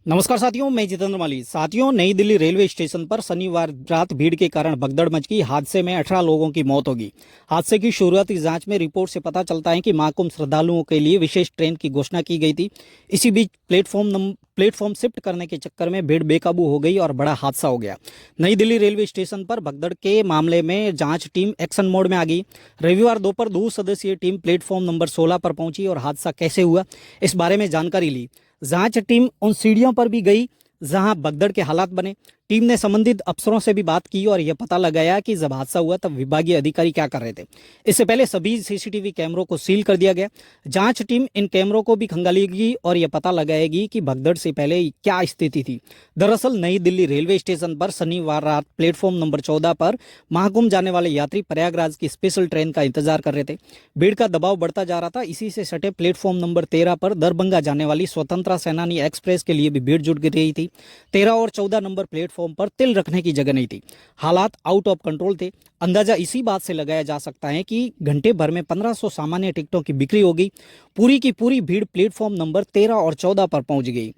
नमस्कार साथियों, मैं जितेंद्र माली। साथियों, नई दिल्ली रेलवे स्टेशन पर शनिवार रात भीड़ के कारण भगदड़ मच गई। हादसे में 18 लोगों की मौत होगी। हादसे की शुरुआती जांच में रिपोर्ट से पता चलता है कि महाकुंभ श्रद्धालुओं के लिए विशेष ट्रेन की घोषणा की गई थी। इसी बीच प्लेटफॉर्म शिफ्ट करने के चक्कर में भीड़ बेकाबू हो गई और बड़ा हादसा हो गया। नई दिल्ली रेलवे स्टेशन पर भगदड़ के मामले में जांच टीम एक्शन मोड में आ गई। रविवार दोपहर 2 सदस्यीय टीम प्लेटफॉर्म नंबर 16 पर पहुंची और हादसा कैसे हुआ इस बारे में जानकारी ली। जांच टीम उन सीढ़ियों पर भी गई जहां भगदड़ के हालात बने। टीम ने संबंधित अफसरों से भी बात की और यह पता लगाया कि जब हादसा हुआ तब विभागीय अधिकारी क्या कर रहे थे। इससे पहले सभी सीसीटीवी कैमरों को सील कर दिया गया। जांच टीम इन कैमरों को भी खंगालेगी और यह पता लगाएगी कि भगदड़ से पहले क्या स्थिति थी। दरअसल नई दिल्ली रेलवे स्टेशन पर शनिवार रात प्लेटफॉर्म नंबर 14 पर महाकुंभ जाने वाले यात्री प्रयागराज की स्पेशल ट्रेन का इंतजार कर रहे थे। भीड़ का दबाव बढ़ता जा रहा था। इसी से सटे प्लेटफॉर्म नंबर 13 पर दरभंगा जाने वाली स्वतंत्रता सेनानी एक्सप्रेस के लिए भी भीड़ जुट रही थी। 13 और 14 नंबर प्लेटफॉर्म पर तिल रखने की जगह नहीं थी। हालात आउट ऑफ कंट्रोल थे। अंदाजा इसी बात से लगाया जा सकता है कि घंटे भर में 1500 सामान्य टिकटों की बिक्री हो गई। पूरी की पूरी भीड़ प्लेटफॉर्म नंबर 13 और 14 पर पहुंच गई।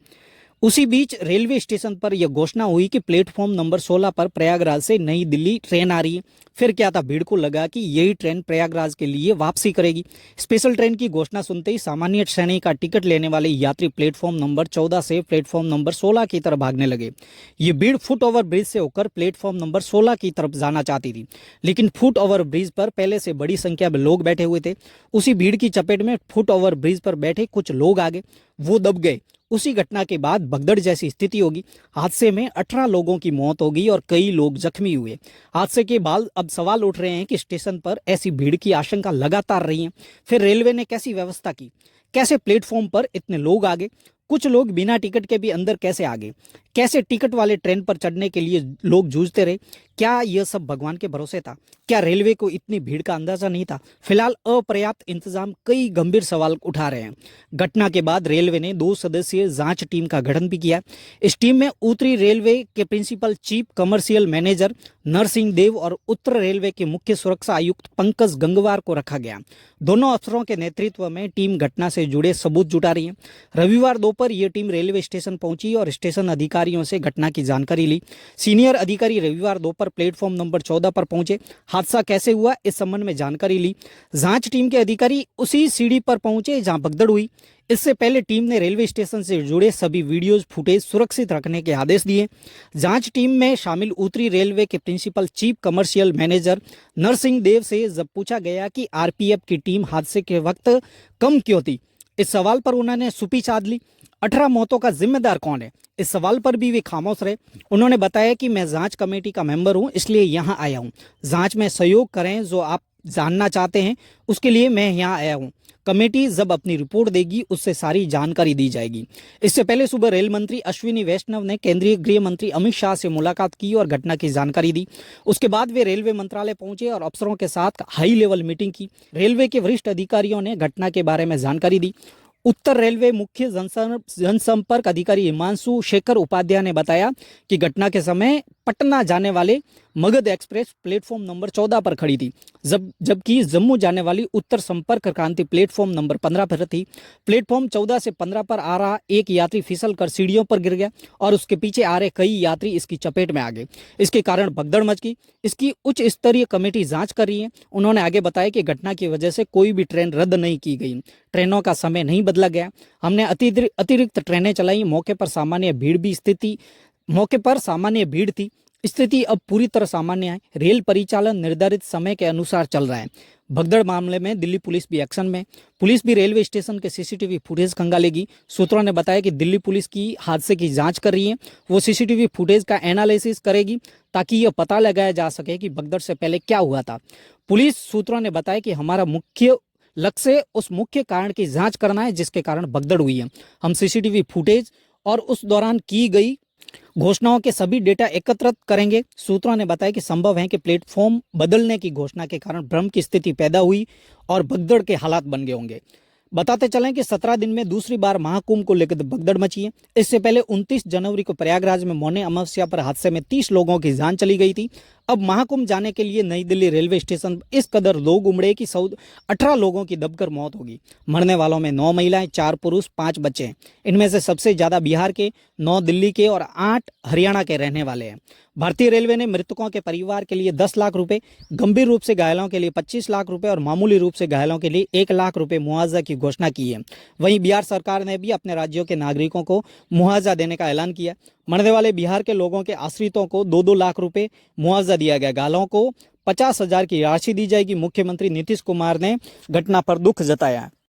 उसी बीच रेलवे स्टेशन पर यह घोषणा हुई कि प्लेटफॉर्म नंबर 16 पर प्रयागराज से नई दिल्ली ट्रेन आ रही है। फिर क्या था, भीड़ को लगा कि यही ट्रेन प्रयागराज के लिए वापसी करेगी। स्पेशल ट्रेन की घोषणा सुनते ही सामान्य श्रेणी का टिकट लेने वाले यात्री प्लेटफॉर्म नंबर 14 से प्लेटफॉर्म नंबर 16 की तरफ भागने लगे। ये भीड़ फुट ओवर ब्रिज से होकर प्लेटफॉर्म नंबर 16 की तरफ जाना चाहती थी, लेकिन फुट ओवर ब्रिज पर पहले से बड़ी संख्या में लोग बैठे हुए थे। उसी भीड़ की चपेट में फुट ओवर ब्रिज पर बैठे कुछ लोग आगे वो दब गए। उसी घटना के बाद भगदड़ जैसी स्थिति होगी। हादसे में 18 लोगों की मौत होगी और कई लोग जख्मी हुए। हादसे के बाद अब सवाल उठ रहे हैं कि स्टेशन पर ऐसी भीड़ की आशंका लगातार रही है। फिर रेलवे ने कैसी व्यवस्था की, कैसे प्लेटफॉर्म पर इतने लोग आ गए, कुछ लोग बिना टिकट के भी अंदर कैसे आ गए, कैसे टिकट वाले ट्रेन पर चढ़ने के लिए लोग जूझते रहे। क्या यह सब भगवान के भरोसे था? क्या रेलवे को इतनी भीड़ का अंदाजा नहीं था? फिलहाल अपर्याप्त इंतजाम कई गंभीर सवाल उठा रहे हैं। घटना के बाद रेलवे ने 2 सदस्यीय जांच टीम का गठन भी किया। इस टीम में उत्तरी रेलवे के principal chief commercial manager Narsingh Dev और उत्तर रेलवे के मुख्य सुरक्षा आयुक्त पंकज गंगवार को रखा गया। दोनों अफसरों के नेतृत्व में टीम घटना से जुड़े सबूत जुटा रही है। रविवार दोपहर ये टीम रेलवे स्टेशन पहुंची और स्टेशन अधिकारियों से घटना की जानकारी ली। सीनियर अधिकारी रविवार दोपहर प्लेटफॉर्म नंबर 14 पर पहुंचे। हादसा कैसे हुआ इस संबंध में जानकारी ली। जांच टीम के अधिकारी उसी सीढ़ी पर पहुंचे जहां भगदड़ हुई। इससे पहले टीम ने रेलवे स्टेशन से जुड़े सभी वीडियोज फुटेज सुरक्षित रखने के आदेश दिए। जांच टीम में शामिल उत्तरी रेलवे के principal chief commercial manager Narsingh Dev से जब पूछा गया कि आरपीएफ की टीम हादसे के वक्त कम क्यों थी, इस सवाल पर उन्होंने सुपी चाद ली। 18 मौतों का जिम्मेदार कौन है, इस सवाल पर भी वे खामोश रहे। उन्होंने बताया कि मैं जांच कमेटी का मेंबर हूं, इसलिए यहां आया हूं। जांच में सहयोग करें, जो आप जानना चाहते हैं उसके लिए मैं यहां आया हूं। कमेटी जब अपनी रिपोर्ट देगी उससे सारी जानकारी दी जाएगी। इससे पहले सुबह रेल मंत्री अश्विनी वैष्णव ने केंद्रीय गृह मंत्री अमित शाह से मुलाकात की और घटना की जानकारी दी। उसके बाद वे रेलवे मंत्रालय पहुंचे और अफसरों के साथ हाई लेवल मीटिंग की। रेलवे के वरिष्ठ अधिकारियों ने घटना के बारे में जानकारी दी। उत्तर रेलवे मुख्य जनसंपर्क अधिकारी हिमांशु शेखर उपाध्याय ने बताया कि घटना के समय पटना जाने वाले मगध एक्सप्रेस प्लेटफॉर्म नंबर 14 पर खड़ी थी, जबकि जम्मू जाने वाली उत्तर संपर्क क्रांति प्लेटफॉर्म नंबर 15 पर थी। प्लेटफॉर्म 14 से 15 पर आ रहा एक यात्री फिसल कर सीढ़ियों पर गिर गया और उसके पीछे आ रहे कई यात्री इसकी चपेट में आ गए। इसके कारण भगदड़ मच गई। इसकी उच्च स्तरीय कमेटी जांच कर रही है। उन्होंने आगे बताया कि घटना की वजह से कोई भी ट्रेन रद्द नहीं की गई, ट्रेनों का समय नहीं बदला गया। हमने अतिरिक्त ट्रेनें चलाई। मौके पर सामान्य भीड़ थी। स्थिति अब पूरी तरह सामान्य है। रेल परिचालन निर्धारित समय के अनुसार चल रहा है। भगदड़ मामले में दिल्ली पुलिस भी एक्शन में। पुलिस भी रेलवे स्टेशन के सीसीटीवी फुटेज खंगालेगी। सूत्रों ने बताया कि दिल्ली पुलिस की हादसे की जांच कर रही है। वो सीसीटीवी फुटेज का एनालिसिस करेगी ताकि यह पता लगाया जा सके कि भगदड़ से पहले क्या हुआ था। पुलिस सूत्रों ने बताया कि हमारा मुख्य लक्ष्य उस मुख्य कारण की जांच करना है जिसके कारण भगदड़ हुई है। हम सीसीटीवी फुटेज और उस दौरान की गई घोषणाओं के सभी डेटा एकत्रित करेंगे। सूत्रों ने बताया कि संभव है कि प्लेटफॉर्म बदलने की घोषणा के कारण भ्रम की स्थिति पैदा हुई और भगदड़ के हालात बन गए होंगे। बताते चलें कि 17 दिन में दूसरी बार महाकुंभ को लेकर भगदड़ मची है। इससे पहले 29 जनवरी को प्रयागराज में मौनी अमावस्या पर हादसे में 30 लोगों की जान चली गई थी। अब महाकुंभ जाने के लिए नई दिल्ली रेलवे स्टेशन इस कदर लोग उमड़े कि 18 लोगों की दबकर मौत होगी। मरने वालों में 9 महिलाएं, 4 पुरुष, 5 बच्चे हैं। इनमें से सबसे ज्यादा बिहार के, 9 दिल्ली के और 8 हरियाणा के रहने वाले हैं। भारतीय रेलवे ने मृतकों के परिवार के लिए 10 लाख रुपए, गंभीर रूप से घायलों के लिए 25 लाख रुपए और मामूली रूप से घायलों के लिए 1 लाख रुपए मुआवजा की घोषणा की है। वहीं बिहार सरकार ने भी अपने राज्यों के नागरिकों को मुआवजा देने का ऐलान किया। मरने वाले बिहार के लोगों के आश्रितों को 2-2 लाख रुपए मुआवजा दिया गया। घायलों को 50,000 की राशि दी जाएगी। मुख्यमंत्री नीतीश कुमार ने घटना पर दुख जताया।